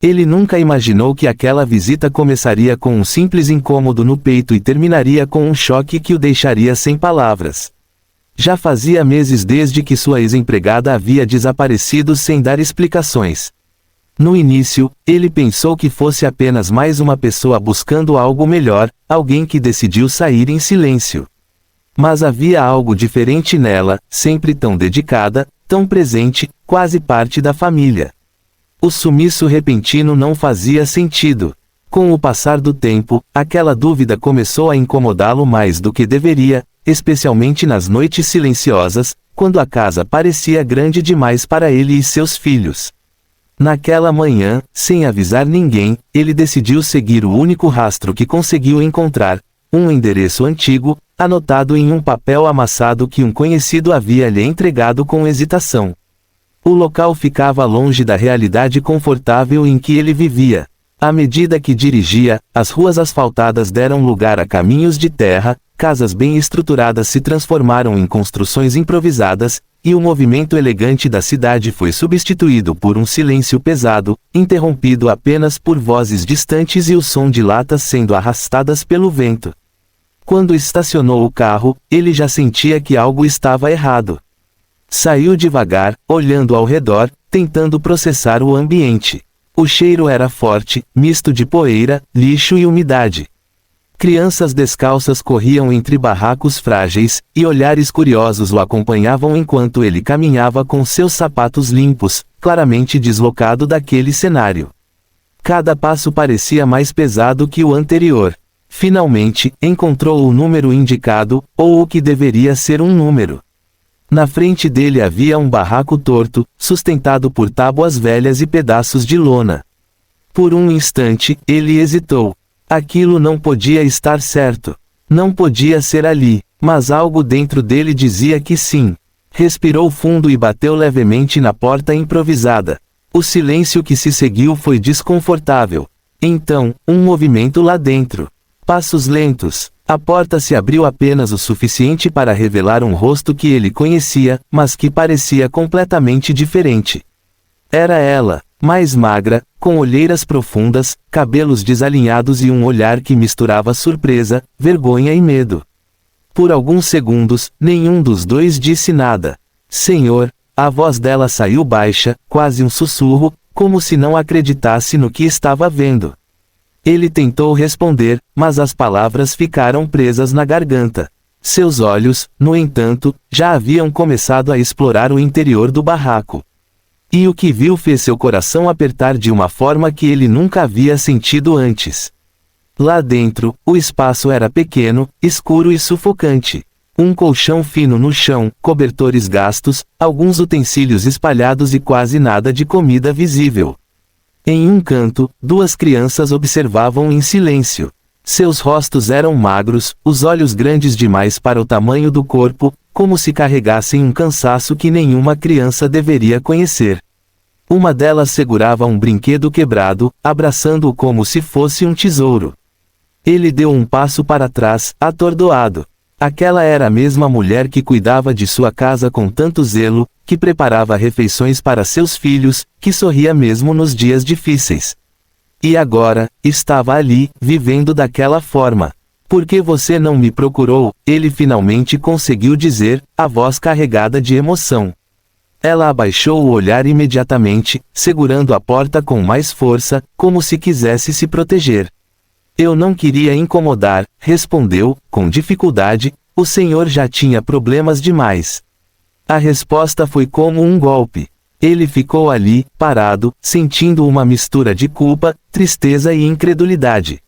Ele nunca imaginou que aquela visita começaria com um simples incômodo no peito e terminaria com um choque que o deixaria sem palavras. Já fazia meses desde que sua ex-empregada havia desaparecido sem dar explicações. No início, ele pensou que fosse apenas mais uma pessoa buscando algo melhor, alguém que decidiu sair em silêncio. Mas havia algo diferente nela, sempre tão dedicada, tão presente, quase parte da família. O sumiço repentino não fazia sentido. Com o passar do tempo, aquela dúvida começou a incomodá-lo mais do que deveria, especialmente nas noites silenciosas, quando a casa parecia grande demais para ele e seus filhos. Naquela manhã, sem avisar ninguém, ele decidiu seguir o único rastro que conseguiu encontrar, um endereço antigo, anotado em um papel amassado que um conhecido havia lhe entregado com hesitação. O local ficava longe da realidade confortável em que ele vivia. À medida que dirigia, as ruas asfaltadas deram lugar a caminhos de terra, casas bem estruturadas se transformaram em construções improvisadas, e o movimento elegante da cidade foi substituído por um silêncio pesado, interrompido apenas por vozes distantes e o som de latas sendo arrastadas pelo vento. Quando estacionou o carro, ele já sentia que algo estava errado. Saiu devagar, olhando ao redor, tentando processar o ambiente. O cheiro era forte, misto de poeira, lixo e umidade. Crianças descalças corriam entre barracos frágeis, e olhares curiosos o acompanhavam enquanto ele caminhava com seus sapatos limpos, claramente deslocado daquele cenário. Cada passo parecia mais pesado que o anterior. Finalmente, encontrou o número indicado, ou o que deveria ser um número. Na frente dele havia um barraco torto, sustentado por tábuas velhas e pedaços de lona. Por um instante, ele hesitou. Aquilo não podia estar certo. Não podia ser ali, mas algo dentro dele dizia que sim. Respirou fundo e bateu levemente na porta improvisada. O silêncio que se seguiu foi desconfortável. Então, um movimento lá dentro. Passos lentos. A porta se abriu apenas o suficiente para revelar um rosto que ele conhecia, mas que parecia completamente diferente. Era ela, mais magra, com olheiras profundas, cabelos desalinhados e um olhar que misturava surpresa, vergonha e medo. Por alguns segundos, nenhum dos dois disse nada. Senhor, a voz dela saiu baixa, quase um sussurro, como se não acreditasse no que estava vendo. Ele tentou responder, mas as palavras ficaram presas na garganta. Seus olhos, no entanto, já haviam começado a explorar o interior do barraco. E o que viu fez seu coração apertar de uma forma que ele nunca havia sentido antes. Lá dentro, o espaço era pequeno, escuro e sufocante. Um colchão fino no chão, cobertores gastos, alguns utensílios espalhados e quase nada de comida visível. Em um canto, duas crianças observavam em silêncio. Seus rostos eram magros, os olhos grandes demais para o tamanho do corpo, como se carregassem um cansaço que nenhuma criança deveria conhecer. Uma delas segurava um brinquedo quebrado, abraçando-o como se fosse um tesouro. Ele deu um passo para trás, atordoado. Aquela era a mesma mulher que cuidava de sua casa com tanto zelo, que preparava refeições para seus filhos, que sorria mesmo nos dias difíceis. E agora, estava ali, vivendo daquela forma. Por que você não me procurou? Ele finalmente conseguiu dizer, a voz carregada de emoção. Ela abaixou o olhar imediatamente, segurando a porta com mais força, como se quisesse se proteger. Eu não queria incomodar, respondeu, com dificuldade, o senhor já tinha problemas demais. A resposta foi como um golpe. Ele ficou ali, parado, sentindo uma mistura de culpa, tristeza e incredulidade.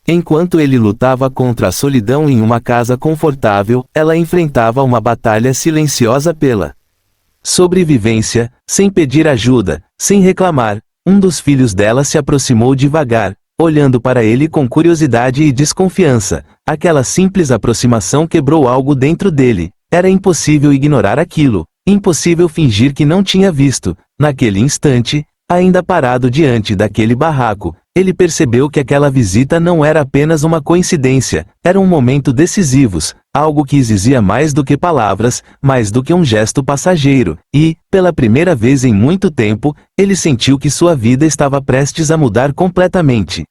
Enquanto ele lutava contra a solidão em uma casa confortável, ela enfrentava uma batalha silenciosa pela sobrevivência, sem pedir ajuda, sem reclamar. Um dos filhos dela se aproximou devagar, olhando para ele com curiosidade e desconfiança. Aquela simples aproximação quebrou algo dentro dele. Era impossível ignorar aquilo, impossível fingir que não tinha visto. Naquele instante, ainda parado diante daquele barraco, ele percebeu que aquela visita não era apenas uma coincidência, era um momento decisivo. algo que exigia mais do que palavras, mais do que um gesto passageiro, e, pela primeira vez em muito tempo, ele sentiu que sua vida estava prestes a mudar completamente.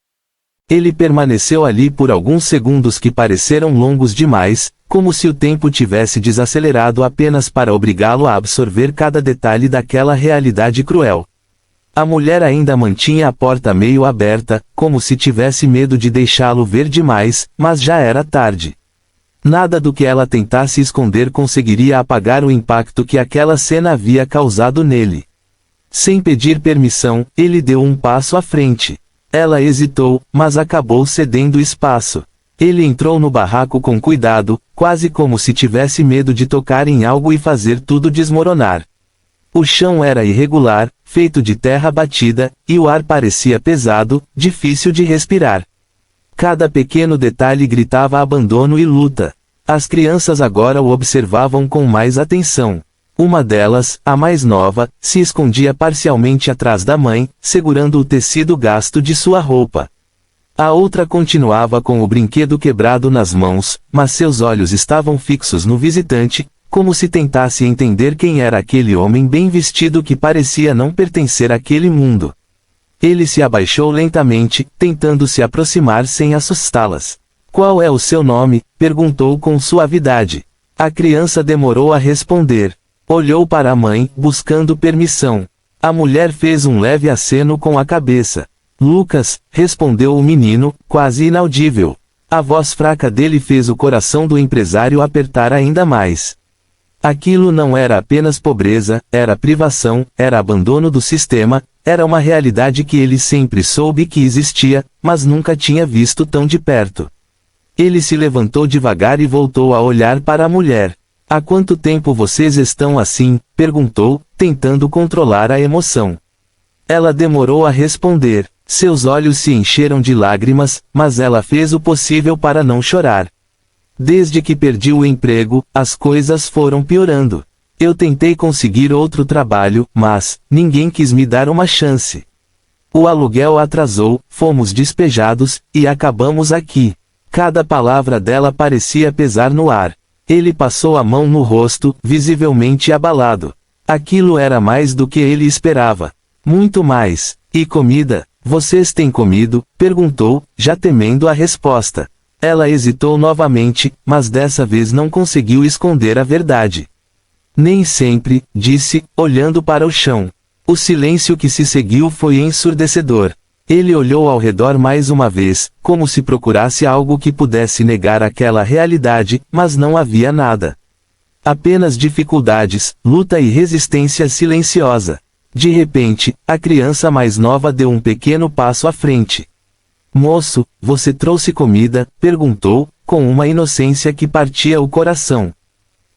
Ele permaneceu ali por alguns segundos que pareceram longos demais, como se o tempo tivesse desacelerado apenas para obrigá-lo a absorver cada detalhe daquela realidade cruel. A mulher ainda mantinha a porta meio aberta, como se tivesse medo de deixá-lo ver demais, mas já era tarde. Nada do que ela tentasse esconder conseguiria apagar o impacto que aquela cena havia causado nele. Sem pedir permissão, ele deu um passo à frente. Ela hesitou, mas acabou cedendo espaço. Ele entrou no barraco com cuidado, quase como se tivesse medo de tocar em algo e fazer tudo desmoronar. O chão era irregular, feito de terra batida, e o ar parecia pesado, difícil de respirar. Cada pequeno detalhe gritava abandono e luta. As crianças agora o observavam com mais atenção. Uma delas, a mais nova, se escondia parcialmente atrás da mãe, segurando o tecido gasto de sua roupa. A outra continuava com o brinquedo quebrado nas mãos, mas seus olhos estavam fixos no visitante, como se tentasse entender quem era aquele homem bem vestido que parecia não pertencer àquele mundo. Ele se abaixou lentamente, tentando se aproximar sem assustá-las. "Qual é o seu nome?" perguntou com suavidade. A criança demorou a responder. Olhou para a mãe, buscando permissão. A mulher fez um leve aceno com a cabeça. "Lucas", respondeu o menino, quase inaudível. A voz fraca dele fez o coração do empresário apertar ainda mais. Aquilo não era apenas pobreza, era privação, era abandono do sistema, era uma realidade que ele sempre soube que existia, mas nunca tinha visto tão de perto. Ele se levantou devagar e voltou a olhar para a mulher. "Há quanto tempo vocês estão assim?" perguntou, tentando controlar a emoção. Ela demorou a responder. Seus olhos se encheram de lágrimas, mas ela fez o possível para não chorar. "Desde que perdi o emprego, as coisas foram piorando. Eu tentei conseguir outro trabalho, mas ninguém quis me dar uma chance. O aluguel atrasou, fomos despejados, e acabamos aqui." Cada palavra dela parecia pesar no ar. Ele passou a mão no rosto, visivelmente abalado. Aquilo era mais do que ele esperava. Muito mais. "E comida? Vocês têm comido?" perguntou, já temendo a resposta. Ela hesitou novamente, mas dessa vez não conseguiu esconder a verdade. "Nem sempre", disse, olhando para o chão. O silêncio que se seguiu foi ensurdecedor. Ele olhou ao redor mais uma vez, como se procurasse algo que pudesse negar aquela realidade, mas não havia nada. Apenas dificuldades, luta e resistência silenciosa. De repente, a criança mais nova deu um pequeno passo à frente. "Moço, você trouxe comida?" perguntou, com uma inocência que partia o coração.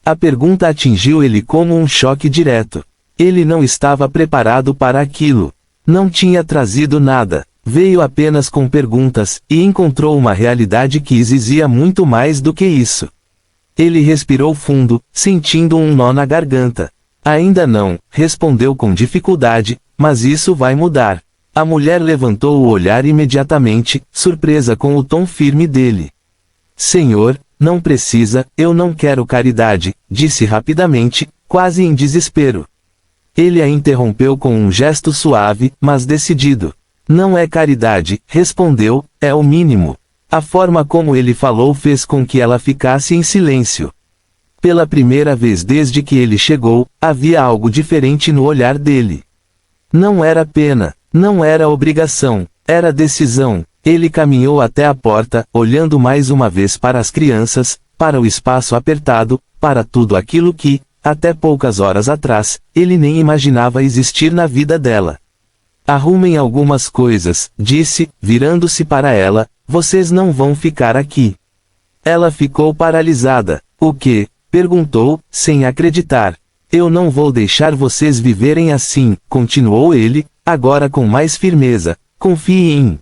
A pergunta atingiu ele como um choque direto. Ele não estava preparado para aquilo. Não tinha trazido nada. Veio apenas com perguntas, e encontrou uma realidade que exigia muito mais do que isso. Ele respirou fundo, sentindo um nó na garganta. "Ainda não", respondeu com dificuldade, "mas isso vai mudar." A mulher levantou o olhar imediatamente, surpresa com o tom firme dele. "Senhor, não precisa, eu não quero caridade", disse rapidamente, quase em desespero. Ele a interrompeu com um gesto suave, mas decidido. "Não é caridade", respondeu, "é o mínimo." A forma como ele falou fez com que ela ficasse em silêncio. Pela primeira vez desde que ele chegou, havia algo diferente no olhar dele. Não era pena, não era obrigação, era decisão. Ele caminhou até a porta, olhando mais uma vez para as crianças, para o espaço apertado, para tudo aquilo que, até poucas horas atrás, ele nem imaginava existir na vida dela. "Arrumem algumas coisas", disse, virando-se para ela, "vocês não vão ficar aqui." Ela ficou paralisada. "O quê?" perguntou, sem acreditar. "Eu não vou deixar vocês viverem assim", continuou ele, agora com mais firmeza. "Confie em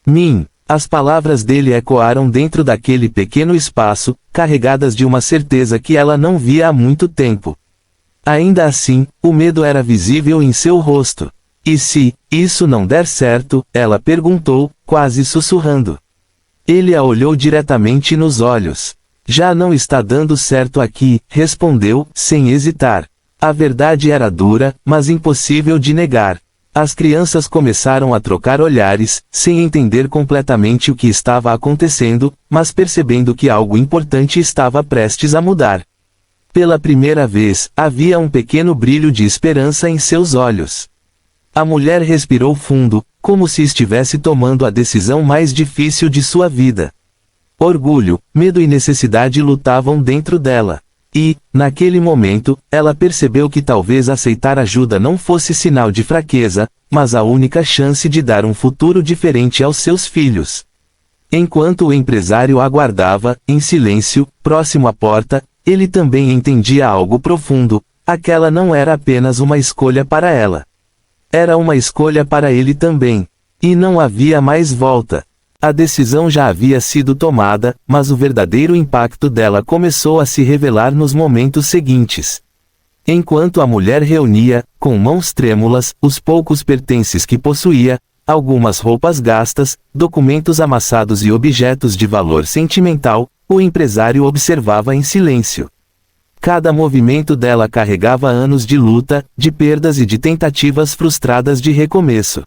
mim." As palavras dele ecoaram dentro daquele pequeno espaço, carregadas de uma certeza que ela não via há muito tempo. Ainda assim, o medo era visível em seu rosto. "E se isso não der certo?" ela perguntou, quase sussurrando. Ele a olhou diretamente nos olhos. Já não está dando certo aqui, respondeu, sem hesitar. A verdade era dura, mas impossível de negar. As crianças começaram a trocar olhares, sem entender completamente o que estava acontecendo, mas percebendo que algo importante estava prestes a mudar. Pela primeira vez, havia um pequeno brilho de esperança em seus olhos. A mulher respirou fundo, como se estivesse tomando a decisão mais difícil de sua vida. Orgulho, medo e necessidade lutavam dentro dela. E, naquele momento, ela percebeu que talvez aceitar ajuda não fosse sinal de fraqueza, mas a única chance de dar um futuro diferente aos seus filhos. Enquanto o empresário aguardava, em silêncio, próximo à porta, ele também entendia algo profundo: aquela não era apenas uma escolha para ela. Era uma escolha para ele também. E não havia mais volta. A decisão já havia sido tomada, mas o verdadeiro impacto dela começou a se revelar nos momentos seguintes. Enquanto a mulher reunia, com mãos trêmulas, os poucos pertences que possuía, algumas roupas gastas, documentos amassados e objetos de valor sentimental, o empresário observava em silêncio. Cada movimento dela carregava anos de luta, de perdas e de tentativas frustradas de recomeço.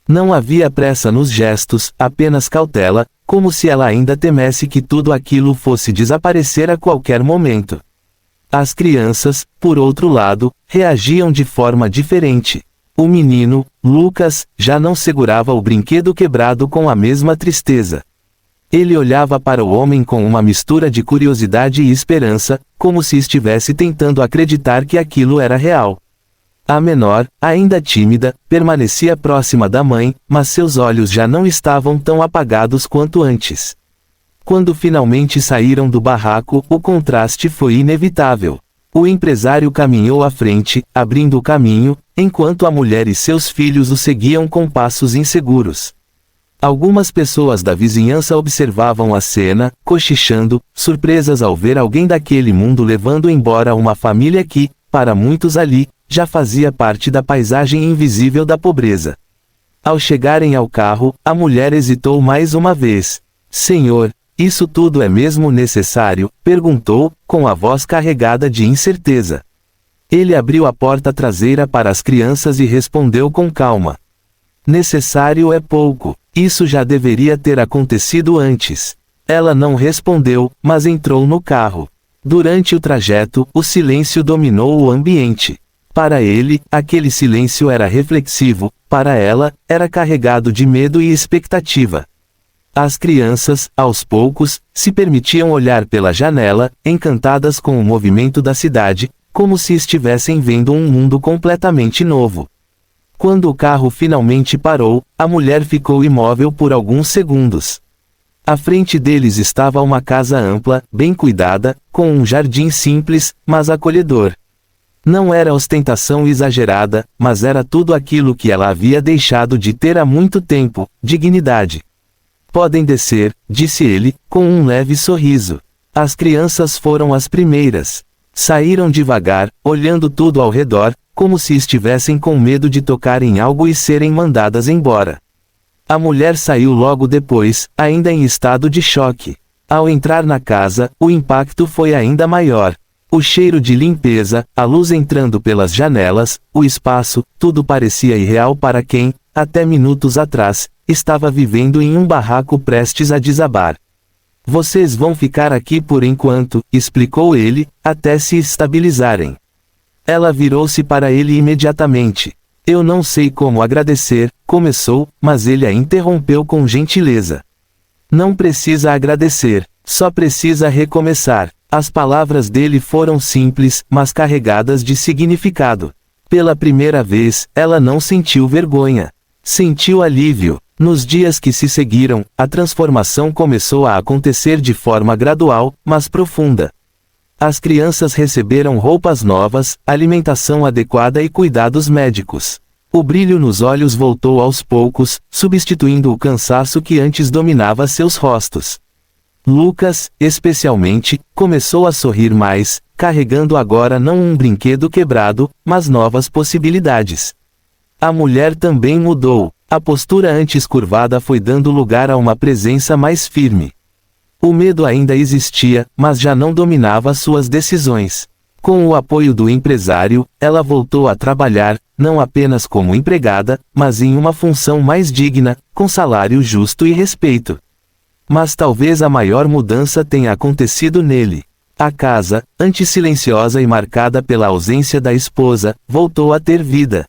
Não havia pressa nos gestos, apenas cautela, como se ela ainda temesse que tudo aquilo fosse desaparecer a qualquer momento. As crianças, por outro lado, reagiam de forma diferente. O menino, Lucas, já não segurava o brinquedo quebrado com a mesma tristeza. Ele olhava para o homem com uma mistura de curiosidade e esperança, como se estivesse tentando acreditar que aquilo era real. A menor, ainda tímida, permanecia próxima da mãe, mas seus olhos já não estavam tão apagados quanto antes. Quando finalmente saíram do barraco, o contraste foi inevitável. O empresário caminhou à frente, abrindo o caminho, enquanto a mulher e seus filhos o seguiam com passos inseguros. Algumas pessoas da vizinhança observavam a cena, cochichando, surpresas ao ver alguém daquele mundo levando embora uma família que, para muitos ali, já fazia parte da paisagem invisível da pobreza. Ao chegarem ao carro, a mulher hesitou mais uma vez. "Senhor, isso tudo é mesmo necessário?", perguntou, com a voz carregada de incerteza. Ele abriu a porta traseira para as crianças e respondeu com calma: "Necessário é pouco, isso já deveria ter acontecido antes." Ela não respondeu, mas entrou no carro. Durante o trajeto, o silêncio dominou o ambiente. Para ele, aquele silêncio era reflexivo, para ela, era carregado de medo e expectativa. As crianças, aos poucos, se permitiam olhar pela janela, encantadas com o movimento da cidade, como se estivessem vendo um mundo completamente novo. Quando o carro finalmente parou, a mulher ficou imóvel por alguns segundos. À frente deles estava uma casa ampla, bem cuidada, com um jardim simples, mas acolhedor. Não era ostentação exagerada, mas era tudo aquilo que ela havia deixado de ter há muito tempo: dignidade. "Podem descer", disse ele, com um leve sorriso. As crianças foram as primeiras. Saíram devagar, olhando tudo ao redor, como se estivessem com medo de tocar em algo e serem mandadas embora. A mulher saiu logo depois, ainda em estado de choque. Ao entrar na casa, o impacto foi ainda maior. O cheiro de limpeza, a luz entrando pelas janelas, o espaço, tudo parecia irreal para quem, até minutos atrás, estava vivendo em um barraco prestes a desabar. "Vocês vão ficar aqui por enquanto", explicou ele, "até se estabilizarem." Ela virou-se para ele imediatamente. "Eu não sei como agradecer", começou, mas ele a interrompeu com gentileza. "Não precisa agradecer, só precisa recomeçar." As palavras dele foram simples, mas carregadas de significado. Pela primeira vez, ela não sentiu vergonha. Sentiu alívio. Nos dias que se seguiram, a transformação começou a acontecer de forma gradual, mas profunda. As crianças receberam roupas novas, alimentação adequada e cuidados médicos. O brilho nos olhos voltou aos poucos, substituindo o cansaço que antes dominava seus rostos. Lucas, especialmente, começou a sorrir mais, carregando agora não um brinquedo quebrado, mas novas possibilidades. A mulher também mudou. A postura antes curvada foi dando lugar a uma presença mais firme. O medo ainda existia, mas já não dominava suas decisões. Com o apoio do empresário, ela voltou a trabalhar, não apenas como empregada, mas em uma função mais digna, com salário justo e respeito. Mas talvez a maior mudança tenha acontecido nele. A casa, antes silenciosa e marcada pela ausência da esposa, voltou a ter vida.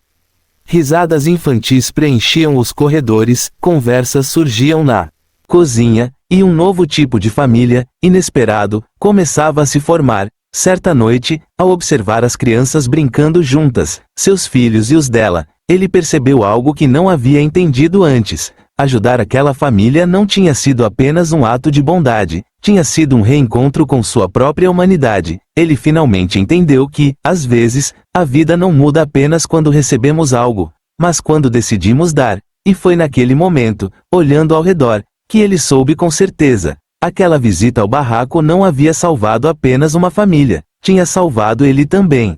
Risadas infantis preenchiam os corredores, conversas surgiam na cozinha, e um novo tipo de família, inesperado, começava a se formar. Certa noite, ao observar as crianças brincando juntas, seus filhos e os dela, ele percebeu algo que não havia entendido antes. Ajudar aquela família não tinha sido apenas um ato de bondade, tinha sido um reencontro com sua própria humanidade. Ele finalmente entendeu que, às vezes, a vida não muda apenas quando recebemos algo, mas quando decidimos dar. E foi naquele momento, olhando ao redor, que ele soube com certeza. Aquela visita ao barraco não havia salvado apenas uma família, tinha salvado ele também.